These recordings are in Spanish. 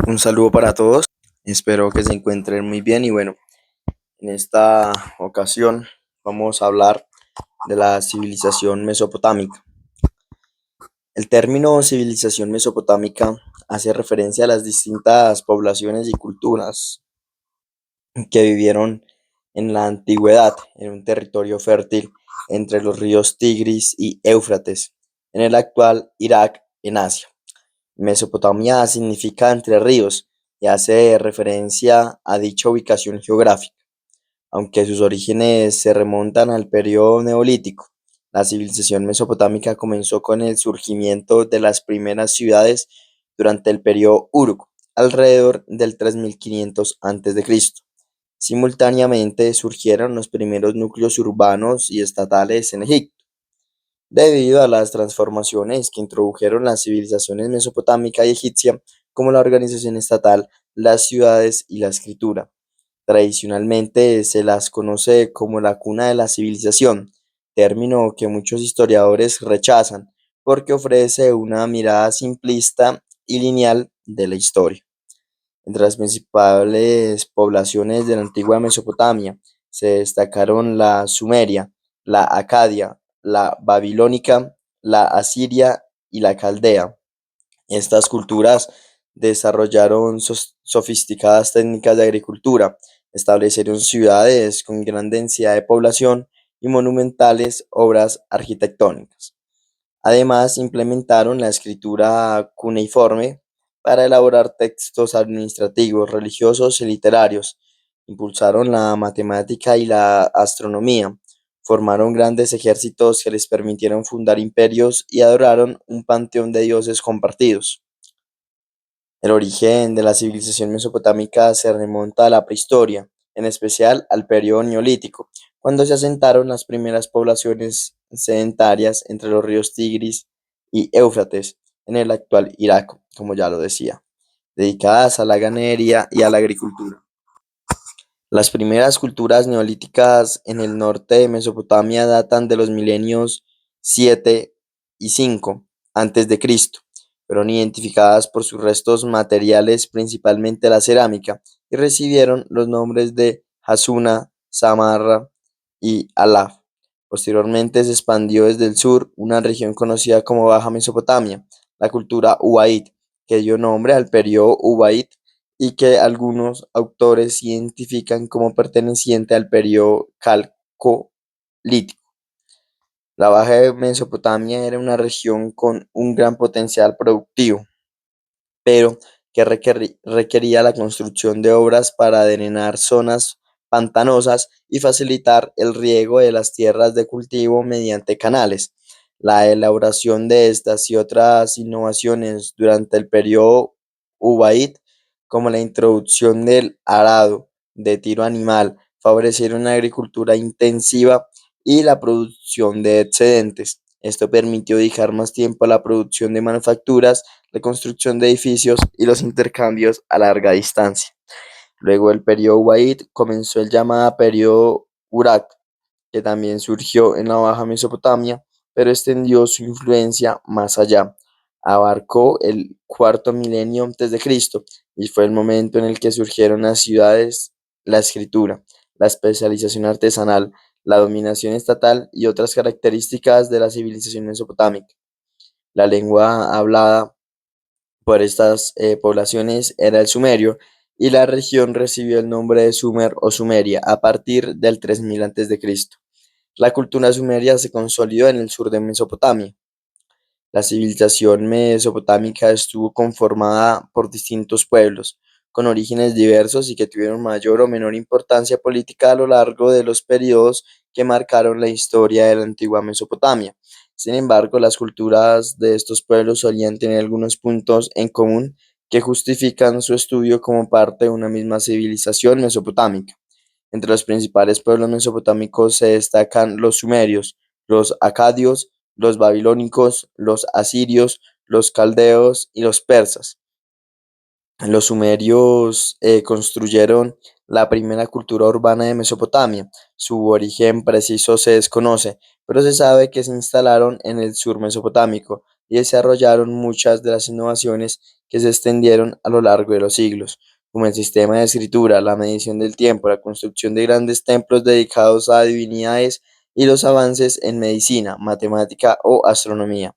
Un saludo para todos, espero que se encuentren muy bien y bueno, en esta ocasión vamos a hablar de la civilización mesopotámica. El término civilización mesopotámica hace referencia a las distintas poblaciones y culturas que vivieron en la antigüedad en un territorio fértil entre los ríos Tigris y Éufrates, en el actual Irak, en Asia. Mesopotamia significa entre ríos y hace referencia a dicha ubicación geográfica, aunque sus orígenes se remontan al periodo neolítico. La civilización mesopotámica comenzó con el surgimiento de las primeras ciudades durante el periodo Uruk, alrededor del 3500 a.C. Simultáneamente surgieron los primeros núcleos urbanos y estatales en Egipto. Debido a las transformaciones que introdujeron las civilizaciones mesopotámica y egipcia, como la organización estatal, las ciudades y la escritura. Tradicionalmente se las conoce como la cuna de la civilización, término que muchos historiadores rechazan porque ofrece una mirada simplista y lineal de la historia. Entre las principales poblaciones de la antigua Mesopotamia se destacaron la sumeria, la acadia, la babilónica, la asiria y la caldea. Estas culturas desarrollaron sofisticadas técnicas de agricultura, establecieron ciudades con gran densidad de población y monumentales obras arquitectónicas. Además, implementaron la escritura cuneiforme para elaborar textos administrativos, religiosos y literarios. Impulsaron la matemática y la astronomía. Formaron grandes ejércitos que les permitieron fundar imperios y adoraron un panteón de dioses compartidos. El origen de la civilización mesopotámica se remonta a la prehistoria, en especial al periodo neolítico, cuando se asentaron las primeras poblaciones sedentarias entre los ríos Tigris y Éufrates, en el actual Irak, como ya lo decía, dedicadas a la ganadería y a la agricultura. Las primeras culturas neolíticas en el norte de Mesopotamia datan de los milenios 7 y 5 antes de Cristo. Fueron identificadas por sus restos materiales, principalmente la cerámica, y recibieron los nombres de Hasuna, Samarra y Alaf. Posteriormente se expandió desde el sur una región conocida como Baja Mesopotamia, la cultura Ubaid, que dio nombre al periodo Ubaid y que algunos autores identifican como perteneciente al periodo Calcolítico. La Baja Mesopotamia era una región con un gran potencial productivo, pero que requería la construcción de obras para drenar zonas pantanosas y facilitar el riego de las tierras de cultivo mediante canales. La elaboración de estas y otras innovaciones durante el periodo Ubaid, como la introducción del arado de tiro animal, favorecieron una agricultura intensiva y la producción de excedentes. Esto permitió dedicar más tiempo a la producción de manufacturas, la construcción de edificios y los intercambios a larga distancia. Luego del periodo Ubaid comenzó el llamado periodo Urak, que también surgió en la Baja Mesopotamia, pero extendió su influencia más allá. Abarcó el cuarto milenio antes de Cristo y fue el momento en el que surgieron las ciudades, la escritura, la especialización artesanal, la dominación estatal y otras características de la civilización mesopotámica. La lengua hablada por estas poblaciones era el sumerio y la región recibió el nombre de Sumer o Sumeria a partir del 3000 a.C. La cultura sumeria se consolidó en el sur de Mesopotamia. La civilización mesopotámica estuvo conformada por distintos pueblos, con orígenes diversos y que tuvieron mayor o menor importancia política a lo largo de los periodos que marcaron la historia de la antigua Mesopotamia. Sin embargo, las culturas de estos pueblos solían tener algunos puntos en común que justifican su estudio como parte de una misma civilización mesopotámica. Entre los principales pueblos mesopotámicos se destacan los sumerios, los acadios, los babilónicos, los asirios, los caldeos y los persas. Los sumerios construyeron la primera cultura urbana de Mesopotamia. Su origen preciso se desconoce, pero se sabe que se instalaron en el sur mesopotámico, y desarrollaron muchas de las innovaciones que se extendieron a lo largo de los siglos, como el sistema de escritura, la medición del tiempo, la construcción de grandes templos dedicados a divinidades y los avances en medicina, matemática o astronomía.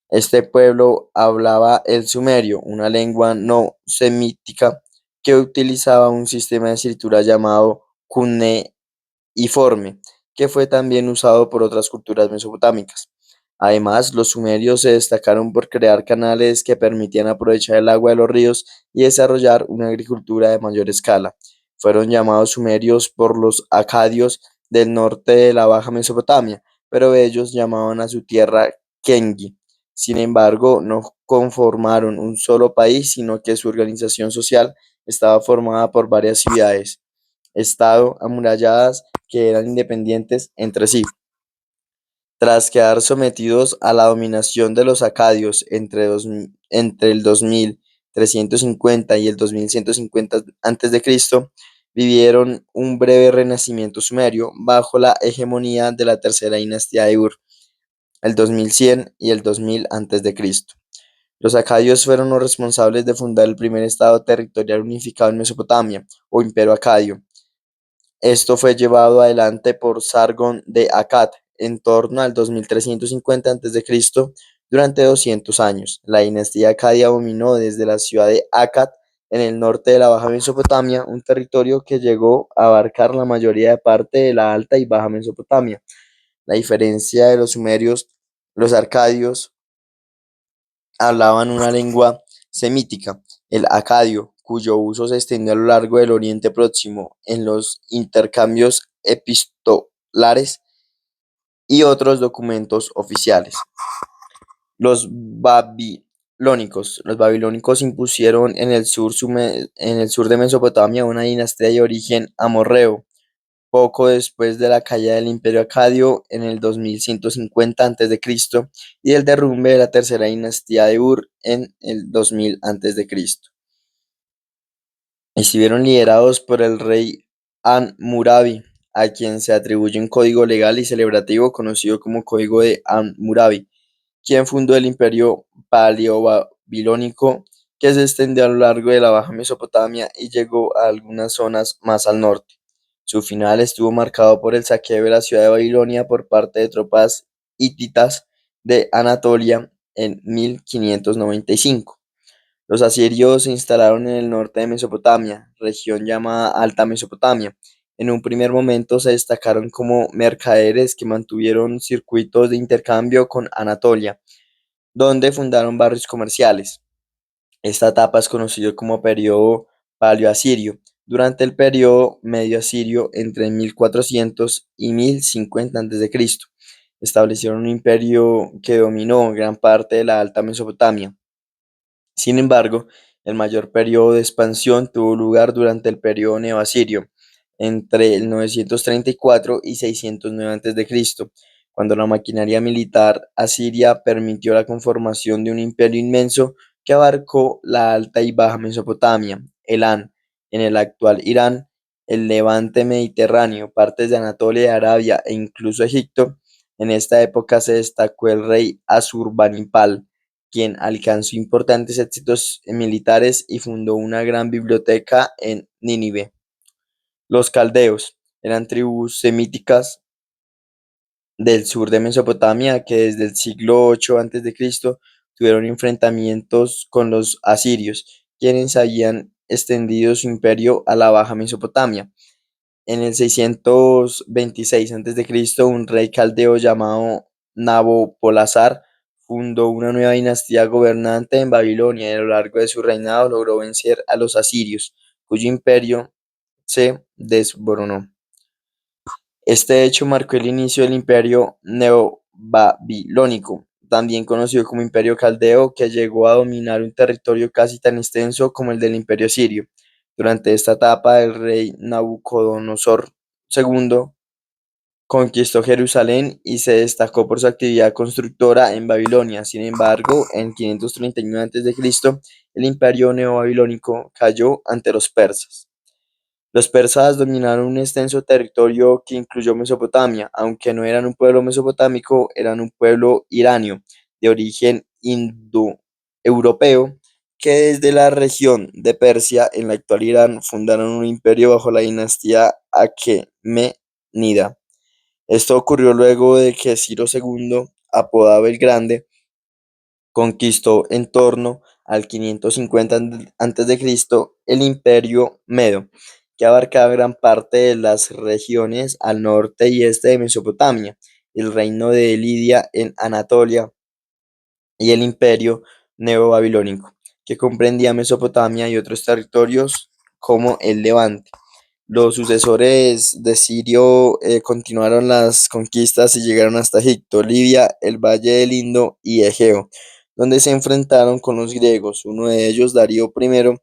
Este pueblo hablaba el sumerio, una lengua no semítica que utilizaba un sistema de escritura llamado cuneiforme, que fue también usado por otras culturas mesopotámicas. Además, los sumerios se destacaron por crear canales que permitían aprovechar el agua de los ríos y desarrollar una agricultura de mayor escala. Fueron llamados sumerios por los acadios del norte de la Baja Mesopotamia, pero ellos llamaban a su tierra Kengi. Sin embargo, no conformaron un solo país, sino que su organización social estaba formada por varias ciudades estado amuralladas que eran independientes entre sí. Tras quedar sometidos a la dominación de los acadios entre el 2350 y el 2150 a.C., vivieron un breve renacimiento sumerio bajo la hegemonía de la tercera dinastía de Ur, el 2100 y el 2000 a.C. Los acadios fueron los responsables de fundar el primer estado territorial unificado en Mesopotamia, o Imperio Acadio. Esto fue llevado adelante por Sargón de Akkad en torno al 2350 a.C. durante 200 años. La dinastía acadia dominó desde la ciudad de Akkad en el norte de la Baja Mesopotamia, un territorio que llegó a abarcar la mayoría de parte de la Alta y Baja Mesopotamia. La diferencia de los sumerios, los arcadios hablaban una lengua semítica, el acadio, cuyo uso se extendió a lo largo del Oriente Próximo en los intercambios epistolares y otros documentos oficiales. Los babilónicos impusieron en el sur de Mesopotamia una dinastía de origen amorreo, poco después de la caída del Imperio Acadio en el 2150 a.C. y el derrumbe de la tercera dinastía de Ur en el 2000 a.C. Estuvieron liderados por el rey An-Murabi, a quien se atribuye un código legal y celebrativo conocido como Código de An-Murabi, quien fundó el imperio paleobabilónico que se extendió a lo largo de la Baja Mesopotamia y llegó a algunas zonas más al norte. Su final estuvo marcado por el saqueo de la ciudad de Babilonia por parte de tropas hititas de Anatolia en 1595. Los asirios se instalaron en el norte de Mesopotamia, región llamada Alta Mesopotamia. En un primer momento se destacaron como mercaderes que mantuvieron circuitos de intercambio con Anatolia, donde fundaron barrios comerciales. Esta etapa es conocida como periodo paleoasirio. Durante el periodo medio asirio, entre 1400 y 1050 a.C., establecieron un imperio que dominó gran parte de la Alta Mesopotamia. Sin embargo, el mayor periodo de expansión tuvo lugar durante el periodo neoasirio, entre el 934 y 609 a.C., cuando la maquinaria militar asiria permitió la conformación de un imperio inmenso que abarcó la Alta y Baja Mesopotamia, Elán, en el actual Irán, el levante mediterráneo, partes de Anatolia, Arabia e incluso Egipto. En esta época se destacó el rey Asurbanipal, quien alcanzó importantes éxitos militares y fundó una gran biblioteca en Nínive. Los caldeos eran tribus semíticas del sur de Mesopotamia que desde el siglo VIII a.C. tuvieron enfrentamientos con los asirios, quienes habían extendido su imperio a la Baja Mesopotamia. En el 626 a.C., un rey caldeo llamado Nabopolassar fundó una nueva dinastía gobernante en Babilonia y a lo largo de su reinado logró vencer a los asirios, cuyo imperio se desboronó. Este hecho marcó el inicio del imperio neobabilónico, también conocido como Imperio Caldeo, que llegó a dominar un territorio casi tan extenso como el del Imperio Sirio. Durante esta etapa, el rey Nabucodonosor II conquistó Jerusalén y se destacó por su actividad constructora en Babilonia. Sin embargo, en 539 a.C., el imperio neobabilónico cayó ante los persas. Los persas dominaron un extenso territorio que incluyó Mesopotamia, aunque no eran un pueblo mesopotámico, eran un pueblo iranio, de origen indoeuropeo que desde la región de Persia, en la actual Irán, fundaron un imperio bajo la dinastía aquemenida. Esto ocurrió luego de que Ciro II, apodado el Grande, conquistó en torno al 550 a.C. el Imperio Medo, que abarcaba gran parte de las regiones al norte y este de Mesopotamia, el reino de Lidia en Anatolia y el Imperio Neobabilónico, que comprendía Mesopotamia y otros territorios como el Levante. Los sucesores de Sirio continuaron las conquistas y llegaron hasta Egipto, Libia, el Valle del Indo y Egeo, donde se enfrentaron con los griegos. Uno de ellos, Darío I,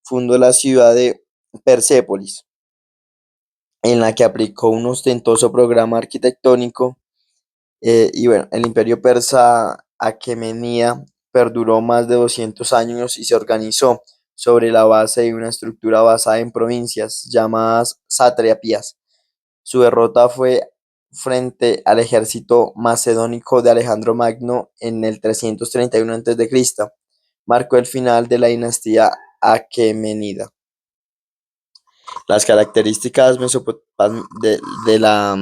fundó la ciudad de Persépolis, en la que aplicó un ostentoso programa arquitectónico. Y bueno, el imperio persa aquemenida perduró más de 200 años y se organizó sobre la base de una estructura basada en provincias llamadas satrapias. Su derrota fue frente al ejército macedónico de Alejandro Magno en el 331 a.C. Marcó el final de la dinastía aquemenida. Las características de la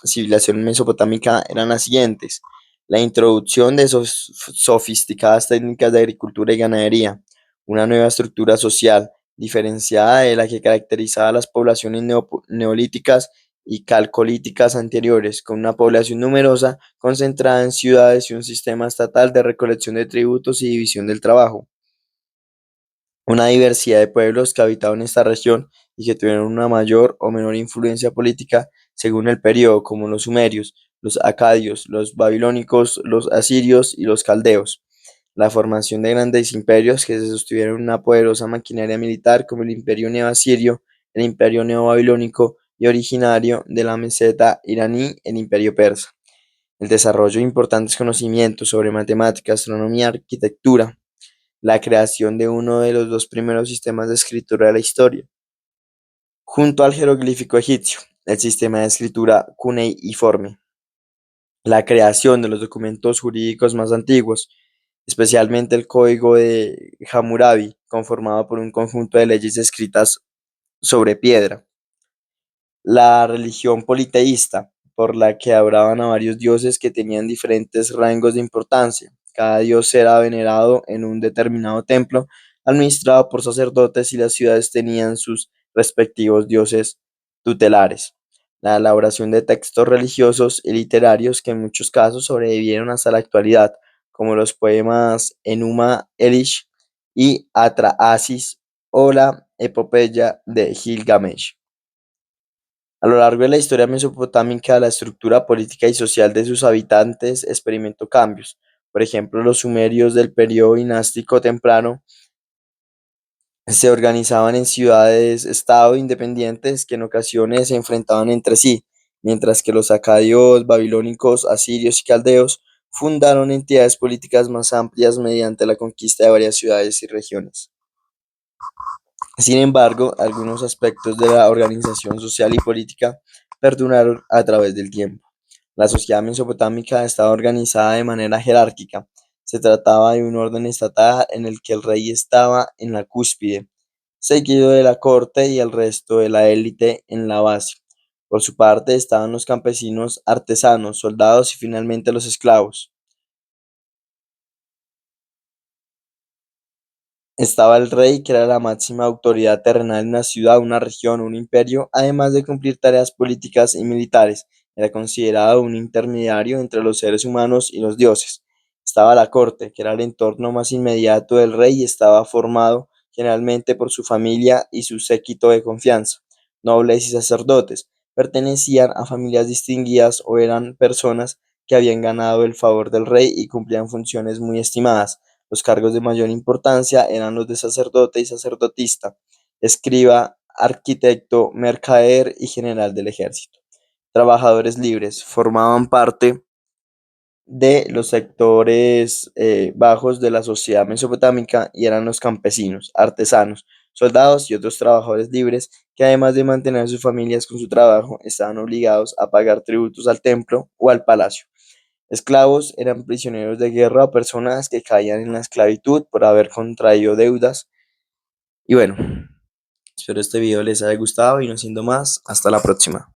civilización mesopotámica eran las siguientes: la introducción de sofisticadas técnicas de agricultura y ganadería, una nueva estructura social diferenciada de la que caracterizaba a las poblaciones neolíticas y calcolíticas anteriores, con una población numerosa concentrada en ciudades y un sistema estatal de recolección de tributos y división del trabajo. Una diversidad de pueblos que habitaban esta región y que tuvieron una mayor o menor influencia política según el periodo, como los sumerios, los acadios, los babilónicos, los asirios y los caldeos. La formación de grandes imperios que se sostuvieron en una poderosa maquinaria militar como el imperio neoasirio, el imperio neobabilónico y originario de la meseta iraní, el imperio persa. El desarrollo de importantes conocimientos sobre matemática, astronomía, arquitectura, la creación de uno de los dos primeros sistemas de escritura de la historia, junto al jeroglífico egipcio, el sistema de escritura cuneiforme, la creación de los documentos jurídicos más antiguos, especialmente el Código de Hammurabi, conformado por un conjunto de leyes escritas sobre piedra, la religión politeísta, por la que adoraban a varios dioses que tenían diferentes rangos de importancia. Cada dios era venerado en un determinado templo, administrado por sacerdotes, y las ciudades tenían sus respectivos dioses tutelares. La elaboración de textos religiosos y literarios que en muchos casos sobrevivieron hasta la actualidad, como los poemas Enuma Elish y Atrahasis o la epopeya de Gilgamesh. A lo largo de la historia mesopotámica, la estructura política y social de sus habitantes experimentó cambios. Por ejemplo, los sumerios del periodo dinástico temprano se organizaban en ciudades-estado independientes que en ocasiones se enfrentaban entre sí, mientras que los acadios, babilónicos, asirios y caldeos fundaron entidades políticas más amplias mediante la conquista de varias ciudades y regiones. Sin embargo, algunos aspectos de la organización social y política perduraron a través del tiempo. La sociedad mesopotámica estaba organizada de manera jerárquica. Se trataba de un orden estatal en el que el rey estaba en la cúspide, seguido de la corte y el resto de la élite en la base. Por su parte estaban los campesinos, artesanos, soldados y finalmente los esclavos. Estaba el rey, que era la máxima autoridad terrenal en una ciudad, una región o un imperio, además de cumplir tareas políticas y militares. Era considerado un intermediario entre los seres humanos y los dioses. Estaba la corte, que era el entorno más inmediato del rey y estaba formado generalmente por su familia y su séquito de confianza. Nobles y sacerdotes pertenecían a familias distinguidas o eran personas que habían ganado el favor del rey y cumplían funciones muy estimadas. Los cargos de mayor importancia eran los de sacerdote y sacerdotista, escriba, arquitecto, mercader y general del ejército. Trabajadores libres formaban parte de los sectores bajos de la sociedad mesopotámica y eran los campesinos, artesanos, soldados y otros trabajadores libres que, además de mantener a sus familias con su trabajo, estaban obligados a pagar tributos al templo o al palacio. Esclavos eran prisioneros de guerra o personas que caían en la esclavitud por haber contraído deudas. Y bueno, espero este video les haya gustado y no siendo más, hasta la próxima.